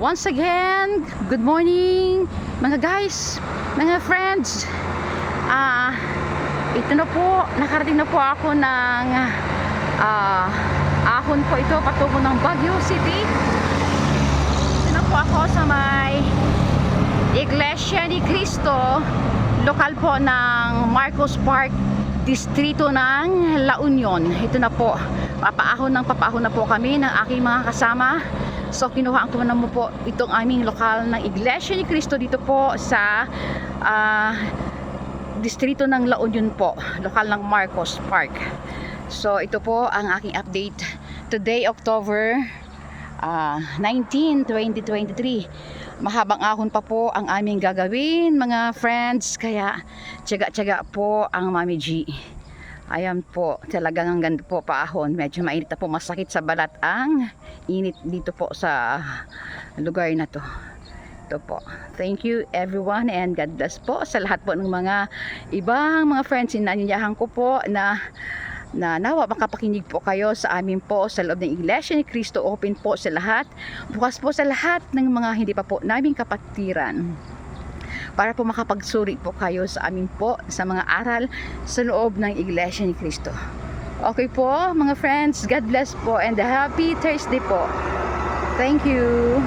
Once again, good morning mga guys, mga friends. Ito na po, nakarating na po ako ng ahon po ito patungo ng Baguio City. Ito na po ako sa may Iglesia ni Cristo, lokal po ng Marcos Park, distrito ng La Union. Ito na po, papaahon na po kami ng aking mga kasama. So kinuhaan ko na mo po itong aming lokal ng Iglesia ni Cristo dito po sa distrito ng La Union po, lokal ng Marcos Park. So ito po ang aking update today, October 19, 2023. Mahabang ahon pa po ang aming gagawin mga friends, kaya tiyaga-tiyaga po ang Mami G. Ayan po, talagang ang ganda po paahon. Medyo mainit na po, masakit sa balat ang init dito po sa lugar na to. Ito po. Thank you everyone and God bless po sa lahat po ng mga ibang mga friends. Inanyayahan ko po na nawa makapakinig po kayo sa amin po sa loob ng Iglesia ni Cristo. Open po sa lahat, bukas po sa lahat ng mga hindi pa po naming kapatiran, para po makapagsuri po kayo sa amin po sa mga aral sa loob ng Iglesia ni Cristo. Okay po mga friends, God bless po and happy Thursday po. Thank you.